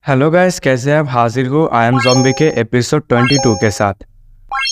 Hello guys, कैसे हैं आप? हाजिर हो आई एम ज़ॉम्बी के एपिसोड 22 के साथ।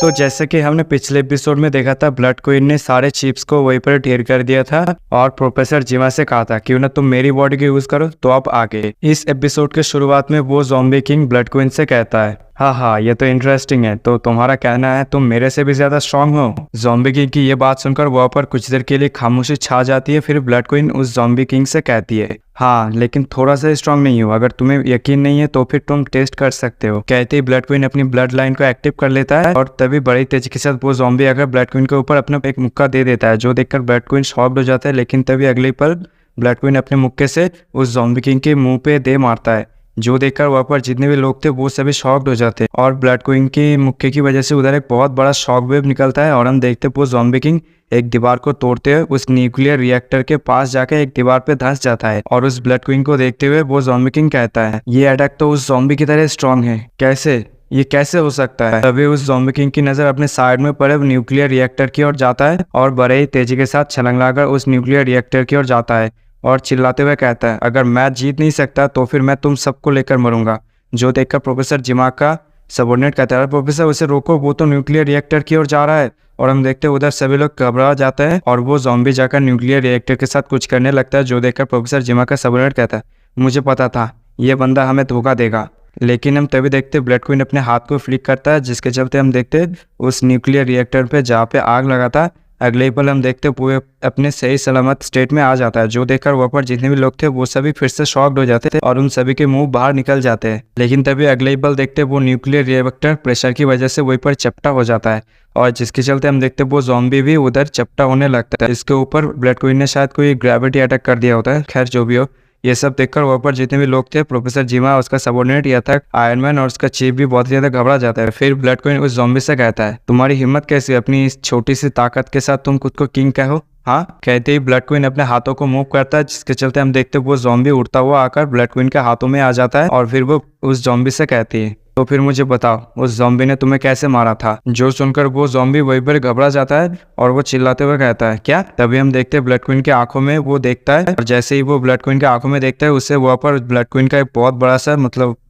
तो जैसे कि हमने पिछले एपिसोड में देखा था, ब्लड क्वीन ने सारे चिप्स को वहीं पर ढेर कर दिया था और प्रोफेसर जिमा से कहा था क्यों ना तुम मेरी बॉडी को यूज करो। तो आप आगे इस एपिसोड के शुरुआत में वो ज़ॉम्बी किंग ब्लड क्वीन से कहता है, हाँ ये तो इंटरेस्टिंग है। तो तुम्हारा कहना है तुम मेरे से भी ज्यादा स्ट्रांग हो। ज़ॉम्बी किंग की ये बात सुनकर वहाँ पर कुछ देर के लिए खामोशी छा जाती है। फिर ब्लड क्वीन उस ज़ॉम्बी किंग से कहती है, हाँ लेकिन थोड़ा सा स्ट्रांग नहीं हो। अगर तुम्हें यकीन नहीं है तो फिर तुम टेस्ट कर सकते हो। कहते ही ब्लड क्वीन अपनी ब्लड लाइन को एक्टिव कर लेता है और तभी बड़ी तेजी के साथ वो ज़ॉम्बी आकर ब्लड क्वीन के ऊपर अपना एक मुक्का दे देता है, जो देखकर ब्लड क्वीन शॉक्ड हो जाता है। लेकिन तभी अगले पल ब्लड क्वीन अपने मुक्के से उस ज़ॉम्बी किंग के मुंह पे दे मारता है, जो देखकर वहाँ पर जितने भी लोग थे वो सभी शॉक्ड हो जाते हैं। और ब्लड क्वीन के मुक्के की वजह से उधर एक बहुत बड़ा शॉक वेव निकलता है और हम देखते हैं वो ज़ॉम्बी किंग एक दीवार को तोड़ते हुए उस न्यूक्लियर रिएक्टर के पास जाकर एक दीवार पे धंस जाता है। और उस ब्लड क्वीन को देखते हुए वो ज़ॉम्बी किंग कहता है, ये अटैक तो उस ज़ॉम्बी की तरह स्ट्रांग है, ये कैसे हो सकता है। तभी उस ज़ॉम्बी किंग की नजर अपने साइड में पड़े न्यूक्लियर रिएक्टर की ओर जाता है और बड़े ही तेजी के साथ छलांग लगाकर उस न्यूक्लियर रिएक्टर की ओर जाता है और चिल्लाते हुए कहता है, अगर मैं जीत नहीं सकता तो फिर मैं तुम सबको लेकर मरूंगा। जो देखकर प्रोफेसर जिमा का सबॉर्डिनेट कहता है, प्रोफेसर उसे रोको, वो तो न्यूक्लियर रिएक्टर की ओर जा रहा है। और हम देखते हैं उधर सभी लोग घबरा जाते हैं और वो ज़ॉम्बी जाकर न्यूक्लियर रिएक्टर के साथ कुछ करने लगता है। जो देखकर प्रोफेसर जिमा का सबॉर्डिनेट कहता है, मुझे पता था ये बंदा हमें धोखा देगा। लेकिन हम तभी देखते ब्लड क्वीन अपने हाथ को फ्लिक करता है, जिसके चलते हम देखते उस न्यूक्लियर रिएक्टर पे जहाँ पे आग लगा था, अगले ही पल हम देखते पूरे अपने सही सलामत स्टेट में आ जाता है। जो देखकर वहाँ पर जितने भी लोग थे वो सभी फिर से शॉक्ड हो जाते थे और उन सभी के मुंह बाहर निकल जाते हैं। लेकिन तभी अगले ही पल देखते वो न्यूक्लियर रिएक्टर प्रेशर की वजह से वहीं पर चपटा हो जाता है और जिसके चलते हम देखते वो ज़ॉम्बी भी उधर चपटा होने लगता है। इसके ऊपर ब्लड क्वीन ने शायद कोई ग्रेविटी अटैक कर दिया होता है। खैर जो भी हो, ये सब देखकर वहाँ पर जितने भी लोग थे, प्रोफेसर जिमा, उसका सबॉर्डिनेट या था आयरन मैन और उसका चीफ भी बहुत ज्यादा घबरा जाता है। फिर ब्लड क्वीन उस ज़ॉम्बी से कहता है, तुम्हारी हिम्मत कैसी है, अपनी इस छोटी सी ताकत के साथ तुम खुद को किंग कहो। हाँ, कहते ही ब्लड क्वीन अपने हाथों को मूव करता है, जिसके चलते हम देखते वो ज़ॉम्बी उड़ता हुआ आकर ब्लड क्वीन के हाथों में आ जाता है और फिर वो उस ज़ॉम्बी से कहती है, तो फिर मुझे बताओ उस ज़ॉम्बी ने तुम्हें कैसे मारा था। जो सुनकर वो ज़ॉम्बी वहीं पर घबरा जाता है और वो चिल्लाते हुए कहता है, क्या। तभी हम देखते हैं ब्लड क्वीन के आंखों में वो देखता है और जैसे ही वो ब्लड क्वीन के आंखों में देखता है उससे वहाँ पर ब्लड क्वीन का एक बहुत बड़ा सा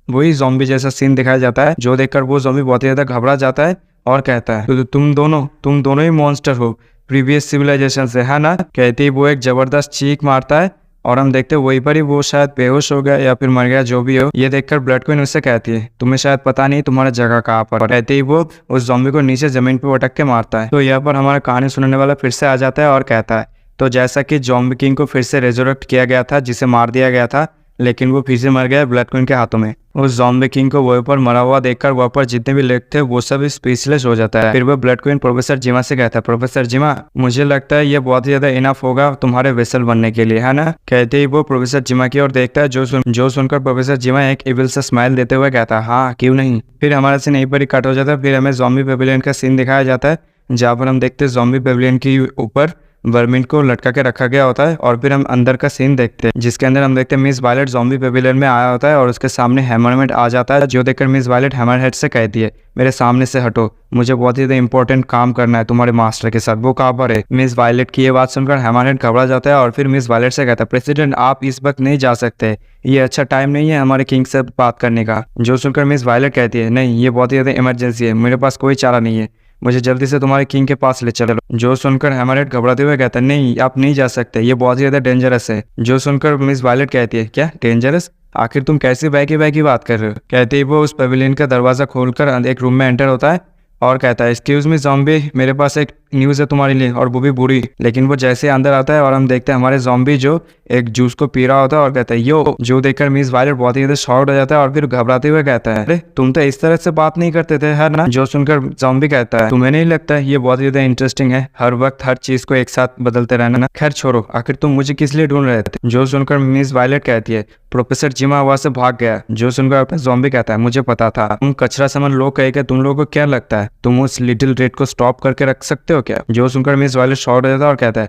वही ज़ॉम्बी जैसा सीन दिखाया जाता है। जो देखकर वो ज़ॉम्बी बहुत ही ज्यादा घबरा जाता है और कहता है, तो तुम दोनों ही मॉन्स्टर हो प्रीवियस सिविलाइजेशन से, है ना। कहते ही वो एक जबरदस्त चीख मारता है और हम देखते हैं वहीं पर ही वो शायद बेहोश हो गया या फिर मर गया, जो भी हो। ये देखकर ब्लड क्वीन उससे कहती है, तुम्हें शायद पता नहीं तुम्हारा जगह कहाँ पर। कहते ही वो उस ज़ॉम्बी को नीचे जमीन पर पटक के मारता है। तो यहाँ पर हमारा कहानी सुनने वाला फिर से आ जाता है और कहता है, तो जैसा कि ज़ॉम्बी किंग को फिर से रेजरेक्ट किया गया था, जिसे मार दिया गया था, लेकिन वो फिर से मर गया ब्लड क्वीन के हाथों में। उस ज़ॉम्बी किंग को वहीं पर मरा हुआ देखकर वहाँ पर जितने भी लोग थे वो सब स्पीचलेस हो जाता है। फिर वो ब्लड क्वीन प्रोफेसर जिमा से कहता है, प्रोफेसर जिमा, मुझे लगता है ये बहुत ही ज्यादा इनफ होगा तुम्हारे वेसल बनने के लिए, है ना। कहते ही वो प्रोफेसर जिमा की ओर देखता है, जो सुनकर प्रोफेसर जिमा एक इविल सा स्माइल देते हुए कहता है, हाँ क्यों नहीं। फिर हमारा सीन यहीं पर ही कट हो जाता है। फिर हमें ज़ॉम्बी पेविलियन का सीन दिखाया जाता है, जहाँ पर हम देखते हैं ज़ॉम्बी पेविलियन के ऊपर वर्मिन को लटका के रखा गया होता है और फिर हम अंदर का सीन देखते हैं, जिसके अंदर हम देखते हैं मिस वायलेट ज़ॉम्बी पेविलियन में आया होता है और उसके सामने हैमरहेड आ जाता है। जो देखकर मिस वायलेट हैमरहेड से कहती है, मेरे सामने से हटो, मुझे बहुत ही इंपॉर्टेंट काम करना है तुम्हारे मास्टर के साथ, वो कहाँ पर है। मिस वायलेट की ये बात सुनकर हैमरहेड घबरा जाता है और फिर मिस वायलेट से कहता है, प्रेसिडेंट आप इस वक्त नहीं जा सकते, ये अच्छा टाइम नहीं है हमारे किंग से बात करने का। जो सुनकर मिस वायलेट कहती है, नहीं ये बहुत ही ज़्यादा इमरजेंसी है, मेरे पास कोई चारा नहीं है, मुझे जल्दी से तुम्हारे किंग के पास ले चलो। जो सुनकर हैमरहेड घबराते हुए कहता है, नहीं आप नहीं जा सकते, ये बहुत ही ज्यादा डेंजरस है। जो सुनकर मिस वायलेट कहती है, क्या डेंजरस, आखिर तुम कैसे बैकी बात कर रहे हो। कहते ही वो उस पेविलियन का दरवाजा खोलकर एक रूम में एंटर होता है और कहता है, एक्सक्यूज मी ज़ॉम्बी, मेरे पास एक न्यूज़ है तुम्हारे लिए और वो भी बुरी। लेकिन वो जैसे अंदर आता है और हम देखते हैं हमारे ज़ॉम्बी जो एक जूस को पी रहा होता है और कहता है, यो। जो देखकर मिस वायलेट बहुत ही ज्यादा शॉक्ड हो जाता है और फिर घबराते हुए कहता है, अरे तुम तो इस तरह से बात नहीं करते थे, है ना। जो सुनकर ज़ॉम्बी कहता है, तुम्हें नहीं लगता ये बहुत ही ज्यादा इंटरेस्टिंग है, हर वक्त हर चीज को एक साथ बदलते रहना ना। खैर छोड़ो, आखिर तुम मुझे किस लिए ढूंढ रहे थे। जो सुनकर मिस वायलेट कहती है, प्रोफेसर जिमा वहां से भाग गया। जो सुनकर अपने ज़ॉम्बी कहता है, मुझे पता था, तुम कचरा समझ लोग कहेगा, तुम लोगों को क्या लगता है तुम उस लिटिल रेड को स्टॉप करके रख सकते हो क्या। जो सुनकर मिस वायलेट शॉर्ट हो जाता है और कहता है,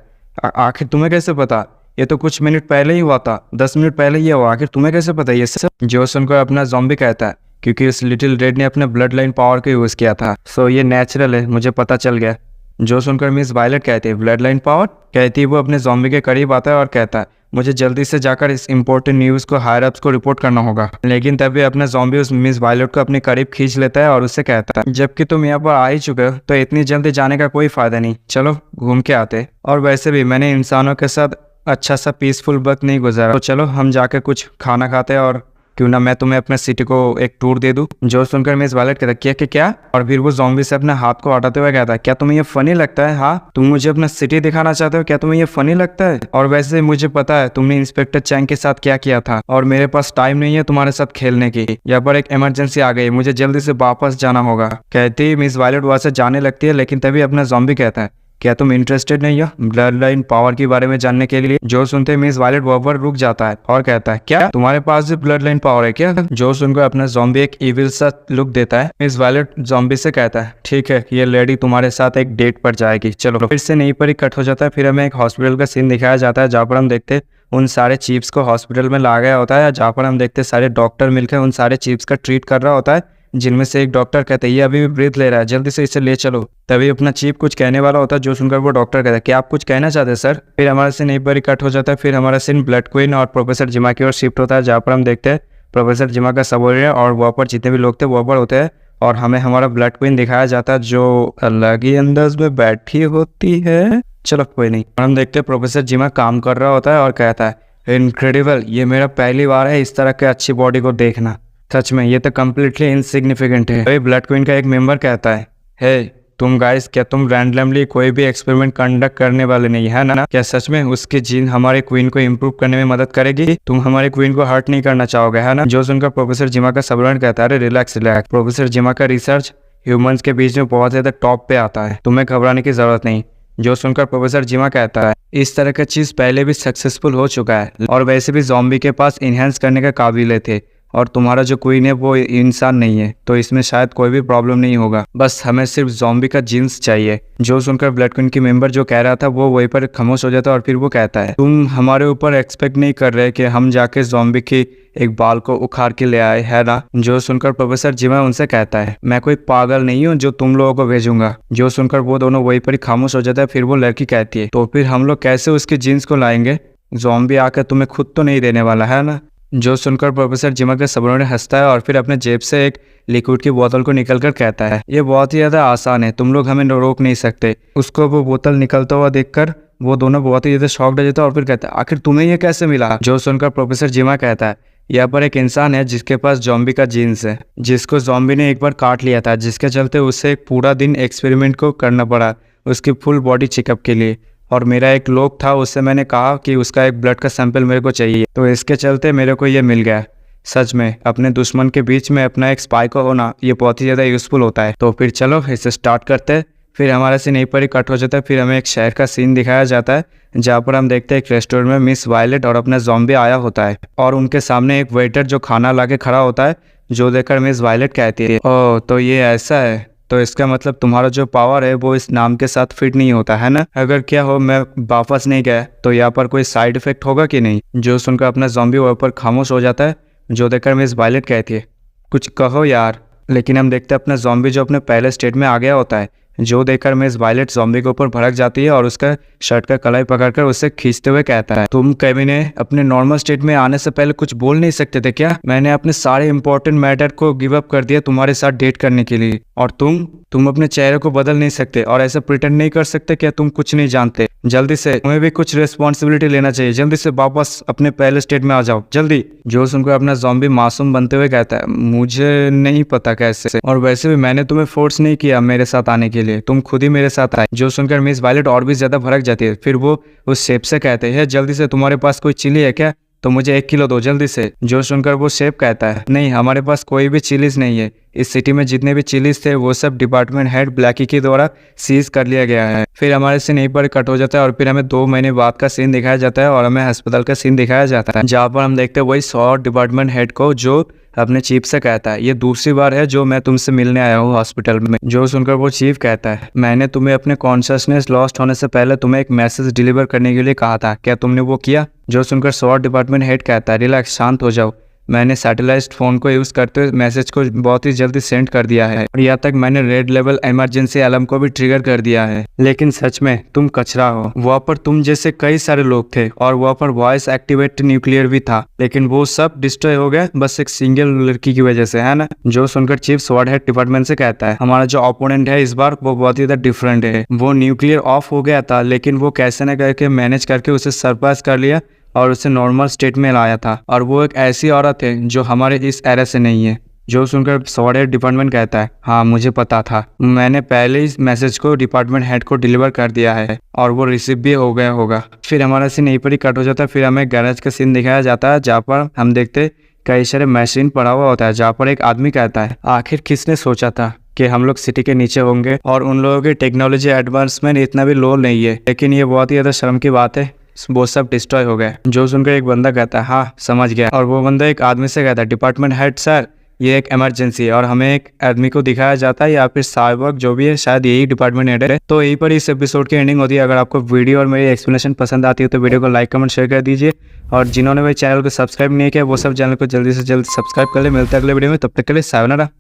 आखिर तुम्हें कैसे पता, ये तो कुछ मिनट पहले ही हुआ था, 10 मिनट पहले ही हुआ, आखिर तुम्हें कैसे पता ये सब। जो सुनकर अपना ज़ॉम्बी कहता है, क्योंकि उस लिटिल रेड ने अपने ब्लड लाइन पावर को यूज किया था, सो ये नेचुरल है, मुझे पता चल गया। जो सुनकर मिस वायलेट कहती है, ब्लड लाइन पावर। कहती है वो अपने ज़ॉम्बी के करीब आता है और कहता है, मुझे जल्दी से जाकर इस इम्पोर्टेंट न्यूज़ को हायर अप्स को रिपोर्ट करना होगा। लेकिन तभी अपना ज़ॉम्बी उस मिस वायलेट को अपने करीब खींच लेता है और उससे कहता है, जबकि तुम यहाँ पर आ ही चुके हो तो इतनी जल्दी जाने का कोई फ़ायदा नहीं, चलो घूम के आते। और वैसे भी मैंने इंसानों के साथ अच्छा सा पीसफुल वक्त नहीं गुजारा, तो चलो हम जाकर कुछ खाना खाते हैं और क्यों ना मैं तुम्हें अपने सिटी को एक टूर दे दूं। जो सुनकर मिस वायलेट कहता क्या कि क्या, और फिर वो ज़ॉम्बी से अपने हाथ को हटाते हुए कहता है, क्या तुम्हें ये फनी लगता है? हाँ, तुम मुझे अपना सिटी दिखाना चाहते हो, क्या तुम्हें ये फनी लगता है? और वैसे मुझे पता है तुमने इंस्पेक्टर चैंग के साथ क्या किया था और मेरे पास टाइम नहीं है तुम्हारे साथ खेलने की। यहाँ पर एक इमरजेंसी आ गई, मुझे जल्दी से वापस जाना होगा। कहती ही मिस वायलेट वहां से जाने लगती है, लेकिन तभी अपना ज़ॉम्बी कहता है, क्या तुम इंटरेस्टेड नहीं हो ब्लड लाइन पावर के बारे में जानने के लिए? जो सुनते मिस वायलेट वहां पर रुक जाता है और कहता है, क्या तुम्हारे पास भी ब्लड लाइन पावर है क्या? जो सुनकर अपना ज़ॉम्बी एक इविल सा लुक देता है। मिस वायलेट ज़ॉम्बी से कहता है, ठीक है, ये लेडी तुम्हारे साथ एक डेट पर जाएगी, चलो। फिर से नहीं पर ही कट हो जाता है। फिर हमें एक हॉस्पिटल का सीन दिखाया जाता है, जहाँ पर हम देखते उन सारे चीफ्स को हॉस्पिटल में ला गया होता है, जहाँ पर हम देखते सारे डॉक्टर मिलकर उन सारे चीफ्स का ट्रीट कर रहा होता है, जिनमें से एक डॉक्टर कहते हैं, ये अभी भी ब्रीथ ले रहा है, जल्दी से इसे ले चलो। तभी अपना चीफ कुछ कहने वाला होता है, जो सुनकर वो डॉक्टर कहता है, क्या आप कुछ कहना चाहते हैं सर? फिर हमारा सीन एक बार कट हो जाता है। फिर हमारा सीन ब्लड क्वीन और प्रोफेसर जिमा की ओर शिफ्ट होता है, जहाँ पर हम देखते हैं प्रोफेसर जिमा का सबोर्डिनेट और वहाँ पर जितने भी लोग थे वहाँ पर होते हैं, और हमें हमारा ब्लड क्वीन दिखाया जाता है जो अलग ही अंदाज में बैठी होती है। चलो कोई नहीं। हम देखते हैं प्रोफेसर जिमा काम कर रहा होता है और कहता है, इनक्रेडिबल, ये मेरा पहली बार है इस तरह के अच्छी बॉडी को देखना, सच में ये तो कम्प्लीटली इनसिग्निफिकेंट है। वही ब्लड क्वीन का एक मेंबर कहता है, हे तुम गाइस, क्या तुम रैंडमली कोई भी एक्सपेरिमेंट कंडक्ट करने वाले नहीं है ना? क्या सच में उसकी जीन हमारे क्वीन को इम्प्रूव करने में मदद करेगी? तुम हमारे क्वीन को हर्ट नहीं करना चाहोगे, है ना? जो सुनकर प्रोफेसर जिमा का सबोर्डिनेट कहता है, अरे रिलैक्स रिलैक्स, प्रोफेसर जिमा का रिसर्च ह्यूमंस के बीच में बहुत ज्यादा टॉप पे आता है, तुम्हें घबराने की जरूरत नहीं। जो सुनकर प्रोफेसर जिमा कहता है, इस तरह का चीज पहले भी सक्सेसफुल हो चुका है, और वैसे भी ज़ॉम्बी के पास इनहेंस करने का काबिल थे, और तुम्हारा जो क्वीन है वो इंसान नहीं है, तो इसमें शायद कोई भी प्रॉब्लम नहीं होगा, बस हमें सिर्फ ज़ॉम्बी का जीन्स चाहिए। जो सुनकर ब्लड क्वीन की मेंबर जो कह रहा था वो वहीं पर खामोश हो जाता है, और फिर वो कहता है, तुम हमारे ऊपर एक्सपेक्ट नहीं कर रहे कि हम जाके ज़ॉम्बी की एक बाल को उखाड़ के ले आए, है ना? जो सुनकर प्रोफेसर जिमा उनसे कहता है, मैं कोई पागल नहीं हूँ जो तुम लोगों को भेजूंगा। जो सुनकर वो दोनों वहीं पर ही खामोश हो जाता है। फिर वो लड़की कहती है, तो फिर हम लोग कैसे उसकी जीन्स को लाएंगे? ज़ॉम्बी आकर तुम्हें खुद तो नहीं देने वाला, है ना? जो सुनकर प्रोफेसर जिमा के सबोर्डिनेट हंसता है और फिर अपने जेब से एक लिक्विड की बोतल को निकलकर कहता है, ये बहुत ही ज्यादा आसान है, तुम लोग हमें रोक नहीं सकते। उसको वो बोतल निकलता हुआ देखकर वो दोनों बहुत ही ज्यादा शॉक्ड हो जाते हैं और फिर कहता है, आखिर तुम्हें ये कैसे मिला? जो सुनकर प्रोफेसर जिमा कहता है, यहाँ पर एक इंसान है जिसके पास ज़ॉम्बी का जीन्स है, जिसको ज़ॉम्बी ने एक बार काट लिया था, जिसके चलते उसे एक पूरा दिन एक्सपेरिमेंट को करना पड़ा उसकी फुल बॉडी चेकअप के लिए। और मेरा एक लोग था, उससे मैंने कहा कि उसका एक ब्लड का सैंपल मेरे को चाहिए, तो इसके चलते मेरे को ये मिल गया। सच में अपने दुश्मन के बीच में अपना एक स्पाई को होना ये बहुत ही ज़्यादा यूज़फुल होता है। तो फिर चलो इसे स्टार्ट करते हैं। फिर हमारा सीन यहीं पर ही कट हो जाता है। फिर हमें एक शहर का सीन दिखाया जाता है, जहाँ पर हम देखते हैं एक रेस्टोरेंट में मिस वायलेट और अपना ज़ॉम्बी आया होता है, और उनके सामने एक वेटर जो खाना लाके खड़ा होता है, जो देखकर मिस वायलेट कहती है, ओह तो ये ऐसा है, तो इसका मतलब तुम्हारा जो पावर है वो इस नाम के साथ फिट नहीं होता है ना? अगर क्या हो मैं वापस नहीं गया तो यहाँ पर कोई साइड इफेक्ट होगा कि नहीं? जो सुनकर अपना ज़ॉम्बी वहाँ पर खामोश हो जाता है। जो देखकर मिस वायलेट कहती है, कुछ कहो यार। लेकिन हम देखते हैं अपना ज़ॉम्बी जो अपने पहले स्टेट में आ गया होता है, जो देखकर मिस वायलेट ज़ॉम्बी के ऊपर भड़क जाती है और उसका शर्ट का कलाई पकड़कर उसे खींचते हुए कहता है, तुम केविन अपने नॉर्मल स्टेट में आने से पहले कुछ बोल नहीं सकते थे क्या? मैंने अपने सारे इंपॉर्टेंट मैटर को गिव अप कर दिया तुम्हारे साथ डेट करने के लिए, और तुम अपने चेहरे को बदल नहीं सकते और ऐसा प्रिटेंड नहीं कर सकते क्या तुम कुछ नहीं जानते। जल्दी से तुम्हें भी कुछ रिस्पॉन्सिबिलिटी लेना चाहिए, जल्दी से वापस अपने पहले स्टेट में आ जाओ जल्दी। जो सुनकर अपना ज़ॉम्बी मासूम बनते हुए कहता है, मुझे नहीं पता कैसे, और वैसे भी मैंने तुम्हें फोर्स नहीं किया मेरे साथ आने के लिए, तुम खुद ही मेरे साथ आए। जो सुनकर मिस वायलेट और भी ज्यादा भड़क जाती है। फिर वो उस शेफ से कहते हैं, जल्दी से तुम्हारे पास कोई चिली है क्या? तो मुझे 1 किलो दो जल्दी से। जो सुनकर वो शेफ कहता है, नहीं हमारे पास कोई भी चिलीज नहीं है, इस सिटी में जितने भी चिलीज थे वो सब डिपार्टमेंट हेड ब्लैकी के द्वारा सीज कर लिया गया है। फिर हमारे सीन यहीं पर कट हो जाता है और फिर हमें 2 महीने बाद का सीन दिखाया जाता है और हमें अस्पताल का सीन दिखाया जाता है, जहाँ पर हम देखते हैं वही 100 डिपार्टमेंट हेड को, जो अपने चीफ से कहता है, ये दूसरी बार है जो मैं तुमसे मिलने आया हूँ हॉस्पिटल में। जो सुनकर वो चीफ कहता है, मैंने तुम्हें अपने कॉन्शियसनेस लॉस्ट होने से पहले तुम्हें एक मैसेज डिलीवर करने के लिए कहा था, क्या तुमने वो किया? जो सुनकर 100 डिपार्टमेंट हेड कहता है, रिलैक्स, शांत हो जाओ, मैंने सैटेलाइट फ़ोन को यूज़ करते हुए मैसेज को बहुत ही जल्दी सेंड कर दिया है और यहाँ तक मैंने रेड लेवल इमरजेंसी अलार्म को भी ट्रिगर कर दिया है। लेकिन सच में तुम कचरा हो। वहाँ पर तुम जैसे कई सारे लोग थे और वहाँ पर वॉइस एक्टिवेट न्यूक्लियर भी था, लेकिन वो सब डिस्ट्रॉय हो गया बस एक सिंगल लड़की की वजह से, है ना। जो सुनकर चीफ स्वॉर्ड हेड डिपार्टमेंट से कहता है हमारा जो ओपोनेंट है इस बार वो बहुत ही डिफरेंट है। वो न्यूक्लियर ऑफ हो गया था लेकिन वो कैसे न करके मैनेज करके उसे सरपास कर लिया और उसे नॉर्मल स्टेट में लाया था। और वो एक ऐसी औरत है जो हमारे इस एरा से नहीं है। जो सुनकर स्वॉर्ड हेड डिपार्टमेंट कहता है हाँ मुझे पता था, मैंने पहले इस मैसेज को डिपार्टमेंट हेड को डिलीवर कर दिया है और वो रिसीव भी हो गया होगा। फिर हमारा सीन यहीं पर ही कट हो जाता है। फिर हमें गैरेज का सीन दिखाया जाता है जहाँ पर हम देखते कई सारे मशीन पड़ा हुआ होता है, जहाँ पर एक आदमी कहता है आखिर किसने सोचा था कि हम लोग सिटी के नीचे होंगे और उन लोगों की टेक्नोलॉजी एडवांसमेंट इतना भी लो नहीं है। लेकिन ये बहुत ही ज़्यादा शर्म की बात है, वो सब डिस्ट्रॉय हो गए। जो सुनकर एक बंदा कहता है हाँ समझ गया, और वो बंदा एक आदमी से कहता है डिपार्टमेंट हेड सर ये एक इमरजेंसी है, और हमें एक आदमी को दिखाया जाता है या फिर साइबर्ग जो भी है शायद यही डिपार्टमेंट हेड है। तो यहीं पर इस एपिसोड की एंडिंग होती है। अगर आपको वीडियो और मेरी एक्सप्लेनेशन पसंद आती है तो वीडियो को लाइक कमेंट शेयर कर दीजिए, और जिन्होंने मेरे चैनल को सब्सक्राइब नहीं किया वो सब चैनल को जल्दी से जल्दी सब्सक्राइब कर ले। मिलते हैं अगले वीडियो में, तब तक के लिए सायोनारा।